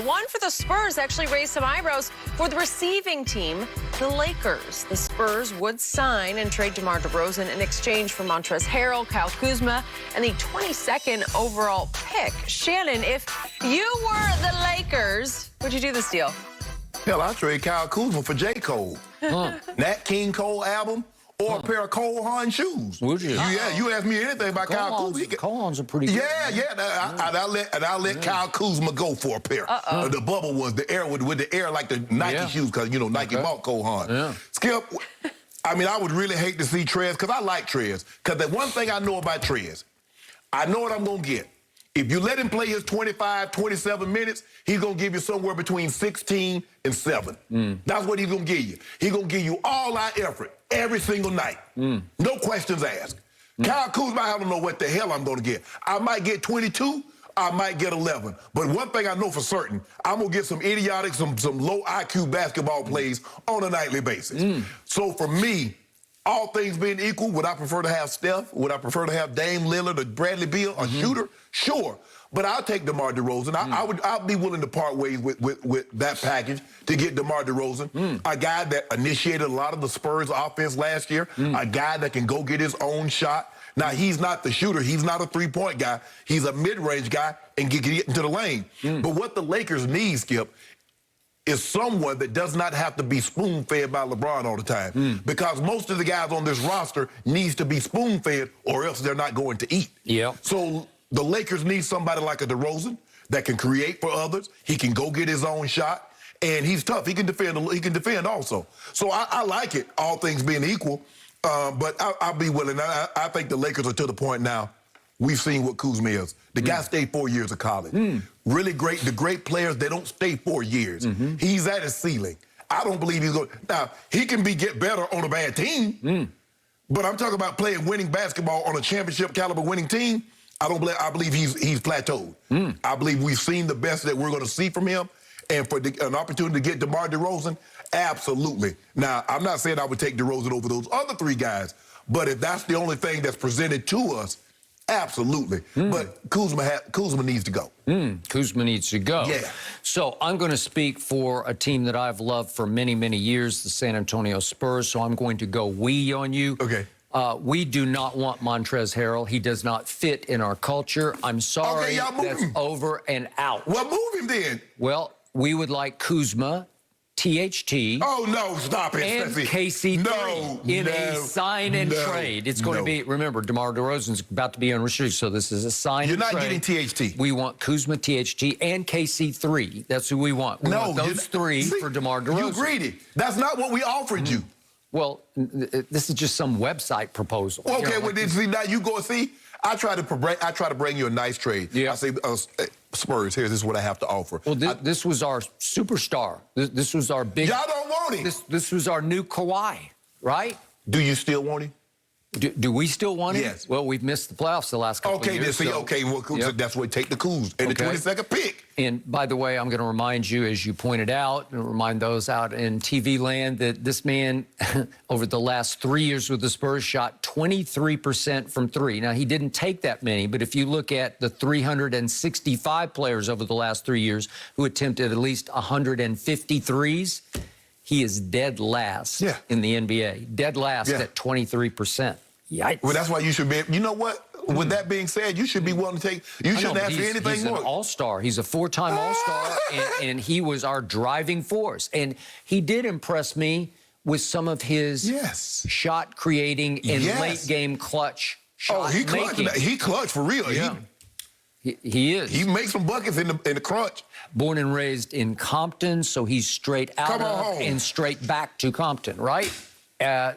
one for the Spurs actually raised some eyebrows for the receiving team, the Lakers. The Spurs would sign and trade DeMar Derozan in exchange for Montrezl Harrell, Kyle Kuzma, and the 22nd overall pick. Shannon, if you were the Lakers, would you do this deal? Hell, I'd trade Kyle Kuzma for J. Cole. Nat King Cole album or a pair of Cole Haan shoes. Would you? Yeah, you ask me anything about Kyle Kuzma. Cole Haan's a pretty good. And I'll let Kyle Kuzma go for a pair. The bubble ones, the air with the air like the Nike shoes, because, you know, Nike bought Cole Haan. Skip, I mean, I would really hate to see Trez, because I like Trez. Because the one thing I know about Trez, I know what I'm going to get. If you let him play his 25, 27 minutes, he's going to give you somewhere between 16 and 7. That's what he's going to give you. He's going to give you all our effort every single night. No questions asked. Kyle Kuzma, I don't know what the hell I'm going to get. I might get 22, I might get 11. But one thing I know for certain, I'm going to get some idiotic, some low IQ basketball plays on a nightly basis. So for me, all things being equal, would I prefer to have Steph? Would I prefer to have Dame Lillard or Bradley Beal, a shooter? Sure. But I'll take DeMar Derozan. I'll be willing to part ways with that package to get DeMar Derozan, a guy that initiated a lot of the Spurs offense last year, a guy that can go get his own shot. Now, he's not the shooter. He's not a three-point guy. He's a mid-range guy and can get into the lane. But what the Lakers need, Skip, is someone that does not have to be spoon-fed by LeBron all the time. Because most of the guys on this roster needs to be spoon-fed or else they're not going to eat. So the Lakers need somebody like a DeRozan that can create for others. He can go get his own shot, and he's tough. He can defend. He can defend also. So I like it, all things being equal. But I'll be willing. I think the Lakers are to the point now. We've seen what Kuzma is. The guy stayed 4 years of college. Really great. The great players, they don't stay 4 years. He's at his ceiling. I don't believe he's going. Now, he can get better on a bad team. But I'm talking about playing winning basketball on a championship caliber winning team. I believe he's plateaued. I believe we've seen the best that we're going to see from him. And for an opportunity to get DeMar Derozan, absolutely. Now, I'm not saying I would take DeRozan over those other 3 guys, but if that's the only thing that's presented to us, absolutely. But Kuzma needs to go. Kuzma needs to go. Yeah. So I'm going to speak for a team that I've loved for many, many years, the San Antonio Spurs. So I'm going to go we on you. Okay. We do not want Montrezl Harrell. He does not fit in our culture. I'm sorry. That's over and out. Well, move him then. Well, we would like Kuzma, THT. Oh, no, stop it. And KC3 in a sign and trade. It's going to be, remember, DeMar DeRozan's about to be unrestricted, so this is a sign and trade. You're not getting THT. We want Kuzma, THT, and KC3. That's who we want. We want those 3 for DeMar DeRozan. You greedy. That's not what we offered you. Well, this is just some website proposal. Okay, well, see, now you go see. I try to bring you a nice trade. I say, Spurs, this is what I have to offer. Well, this was our superstar. This was our big. Y'all don't want him. This was our new Kawhi, right? Do you still want him? Do we still want him? Yes. Well, we've missed the playoffs the last couple of years. Okay, well, that's what take the Kuz and the 22nd pick. And by the way, I'm going to remind you, as you pointed out, and remind those out in TV land, that this man, over the last 3 years with the Spurs, shot 23% from 3. Now, he didn't take that many, but if you look at the 365 players over the last 3 years who attempted at least 150 threes, he is dead last in the NBA. Dead last at 23%. Yikes. Well, that's why you should be. You know what? With that being said, you should be willing to take. You shouldn't ask for anything more. He's an all-star. He's a 4-time all-star, and he was our driving force. And he did impress me with some of his shot creating and late game clutch shot making. He clutched for real. He is. He makes some buckets in the crunch. Born and raised in Compton, so he's straight out and straight back to Compton, right?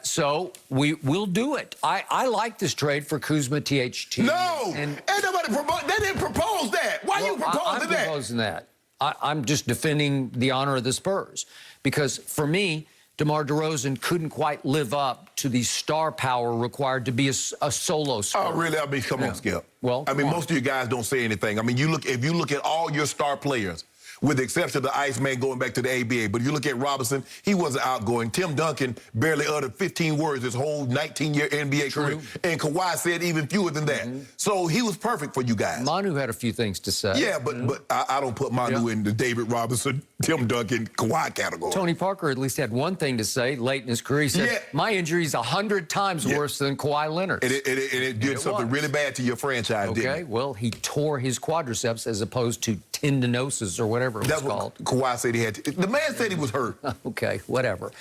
So we'll do it. I like this trade for Kuzma, THT. No, ain't nobody proposed. They didn't propose that. Why you proposing that? I'm proposing that. I'm just defending the honor of the Spurs, because for me, DeMar Derozan couldn't quite live up to the star power required to be a solo Spur. Oh, really? I mean, come on, Skip. Well, I mean, most of you guys don't say anything. I mean, if you look at all your star players, with the exception of the Iceman going back to the ABA. But if you look at Robinson, he wasn't outgoing. Tim Duncan barely uttered 15 words his whole 19-year NBA career. And Kawhi said even fewer than that. So he was perfect for you guys. Manu had a few things to say. Yeah, but I don't put Manu in the David Robinson, Tim Duncan, Kawhi category. Tony Parker at least had one thing to say late in his career. He said, my injury is 100 times worse than Kawhi Leonard's. And it did something really bad to your franchise, didn't it? Well, he tore his quadriceps as opposed to tendinosis or whatever it was called. Kawhi said he had to. The man said he was hurt. Okay, whatever.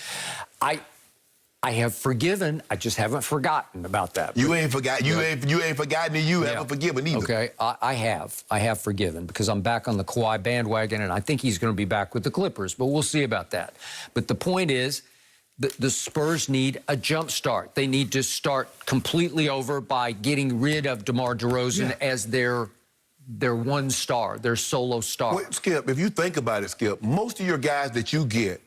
I have forgiven. I just haven't forgotten about that. You ain't forgot. You ain't forgotten, and you haven't forgiven either. Okay, I have forgiven because I'm back on the Kawhi bandwagon, and I think he's going to be back with the Clippers. But we'll see about that. But the point is, the Spurs need a jump start. They need to start completely over by getting rid of DeMar Derozan as their one star, their solo star. Wait, Skip, if you think about it, Skip, most of your guys that you get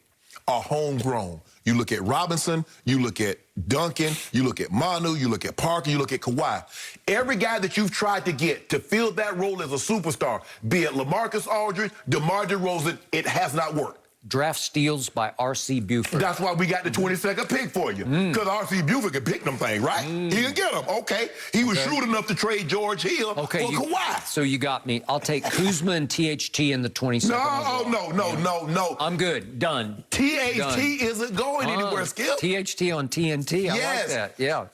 are homegrown. You look at Robinson, you look at Duncan, you look at Manu, you look at Parker, you look at Kawhi. Every guy that you've tried to get to fill that role as a superstar, be it LaMarcus Aldridge, DeMar DeRozan, it has not worked. Draft steals by R.C. Buford. That's why we got the 22nd pick for you. Because R.C. Buford can pick them things, right? He can get them. Okay. He was shrewd enough to trade George Hill for Kawhi. So you got me. I'll take Kuzma and THT in the 22nd. No. I'm good. Done. THT isn't going anywhere, Skip. THT on TNT. I like that. Yeah.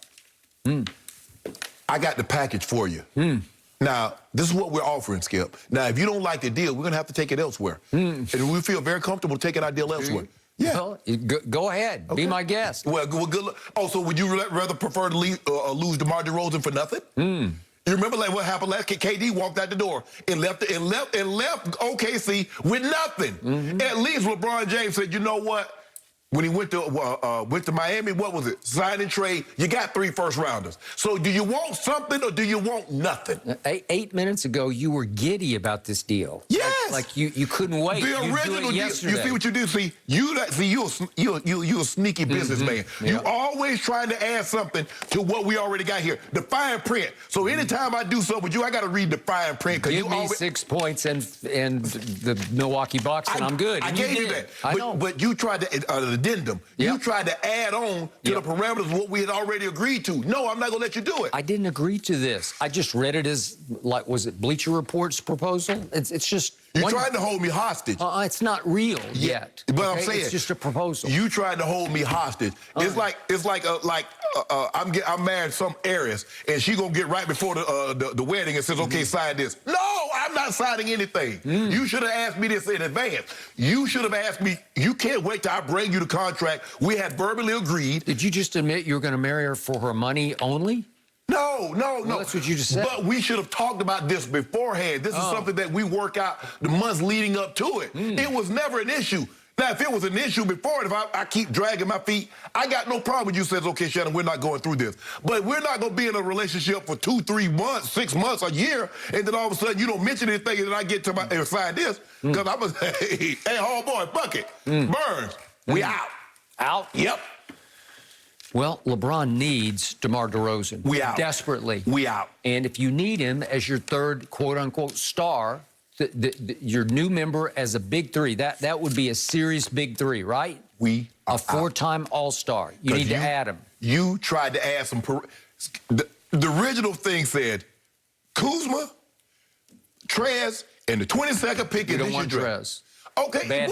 I got the package for you. Now, this is what we're offering, Skip. Now, if you don't like the deal, we're going to have to take it elsewhere. And we feel very comfortable taking our deal elsewhere. Yeah. Well, go ahead. Okay. Be my guest. Well, good luck. Oh, so would you rather prefer to lose DeMar DeRozan for nothing? You remember like what happened last? KD walked out the door and left OKC with nothing. At least LeBron James said, you know what? When he went to Miami, what was it? Sign and trade. You got 3 first-rounders. So do you want something or do you want nothing? 8 minutes ago, you were giddy about this deal. Yes. Like you couldn't wait. The original deal. Yesterday. You see what you did? See, you a sneaky businessman. You always trying to add something to what we already got here. The fine print. So anytime I do something with you, I got to read the fine print. Give me 6 points and the Milwaukee Bucks, and I'm good. I gave you that. I know. But you tried to addendum. You tried to add on to the parameters of what we had already agreed to. No, I'm not going to let you do it. I didn't agree to this. I just read it as, like, was it Bleacher Report's proposal? It's just... You're trying to hold me hostage. It's not real yet. But I'm saying... It's just a proposal. You tried to hold me hostage. It's like I'm married to some heiress, and she going to get right before the wedding and says, okay, sign this. No, I'm not signing anything. You should have asked me this in advance. You should have asked me, you can't wait till I bring you the contract. We had verbally agreed. Did you just admit you were going to marry her for her money only? No. Well, that's what you just said. But we should have talked about this beforehand. This is something that we work out the months leading up to it. It was never an issue. Now, if it was an issue before, if I keep dragging my feet, I got no problem with you saying, okay, Shannon, we're not going through this. But we're not going to be in a relationship for 2, 3 months, 6 months, a year, and then all of a sudden you don't mention anything, and then I get to my and sign this, because I'm going to say, hey, homeboy, Bucket, Burns, we out. Out? Yep. Well, LeBron needs DeMar DeRozan. We out. Desperately. We out. And if you need him as your third, quote-unquote, star, your new member as a big three, that would be a serious big three, right? We are a 4-time All-Star. You need to add him. You tried to add some... The original thing said Kuzma, Trez, and the 22nd pick in this year's draft. Okay,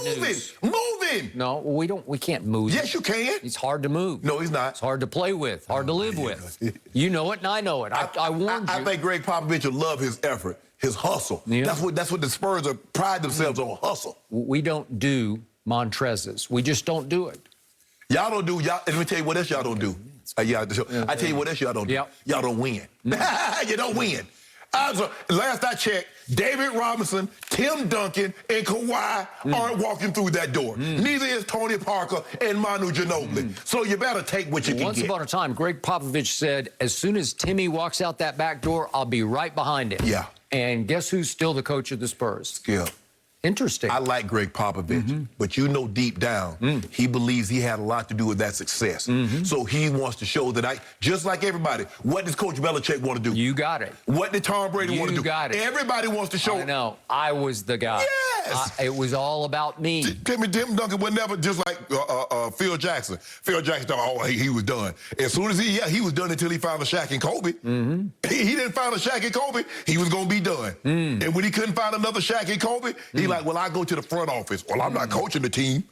moving. No, we can't move. Yes, you can. He's hard to move. No, he's not. It's hard to play with, hard to live with. You know it, and I know it. I warned you. I think Greg Popovich will love his effort, his hustle. Yeah. That's what the Spurs pride themselves on, hustle. We don't do Montrez's. We just don't do it. Y'all don't do, let me tell you what else y'all don't do. I tell you what else y'all don't do. Yep. Y'all don't win. You don't win. Last I checked, David Robinson, Tim Duncan, and Kawhi aren't walking through that door. Neither is Tony Parker and Manu Ginobili. So you better take what you can get. Once upon a time, Greg Popovich said, as soon as Timmy walks out that back door, I'll be right behind him. Yeah. And guess who's still the coach of the Spurs? Yeah. Interesting. I like Greg Popovich, but you know deep down, he believes he had a lot to do with that success. So he wants to show that just like everybody, what does Coach Belichick want to do? You got it. What did Tom Brady want to do? You got it. Everybody wants to show. I know. I was the guy. Yes. It was all about me. Tim Duncan was never just like Phil Jackson. Phil Jackson thought, he was done. As soon as he was done until he found a Shaq and Kobe. He didn't find a Shaq and Kobe, he was going to be done. And when he couldn't find another Shaq and Kobe, he like, well, I go to the front office. Well, I'm not coaching the team.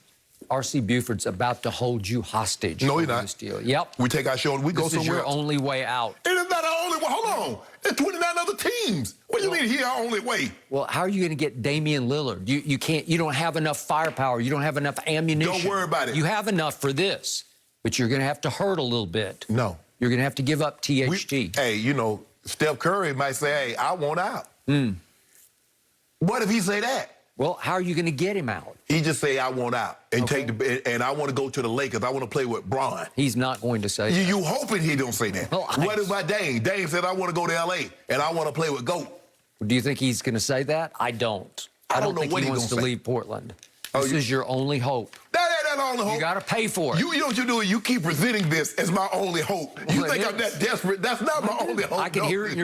R.C. Buford's about to hold you hostage. No, he's not. This deal. Yep. We take our show and we go somewhere. This is your else. only way out. It is not our only way. Hold on. There's 29 other teams. What do you mean he's our only way? Well, how are you going to get Damian Lillard? You can't. You don't have enough firepower. You don't have enough ammunition. Don't worry about it. You have enough for this, but you're going to have to hurt a little bit. No. You're going to have to give up THT. Hey, you know, Steph Curry might say, hey, I want out. What if he say that? Well, how are you going to get him out? He just say, I want out and and I want to go to the Lakers. I want to play with Bron. He's not going to say that. You hoping he don't say that. Well, what about Dame? Dame said, I want to go to L.A. and I want to play with GOAT. Do you think he's going to say that? I don't. I don't know think what he he wants to gonna say. leave Portland. This is your only hope. That ain't our only hope. You got to pay for it. You know what you do? You keep presenting this as my only hope. You Well, think I'm that desperate? That's not my only hope. I can hear it in your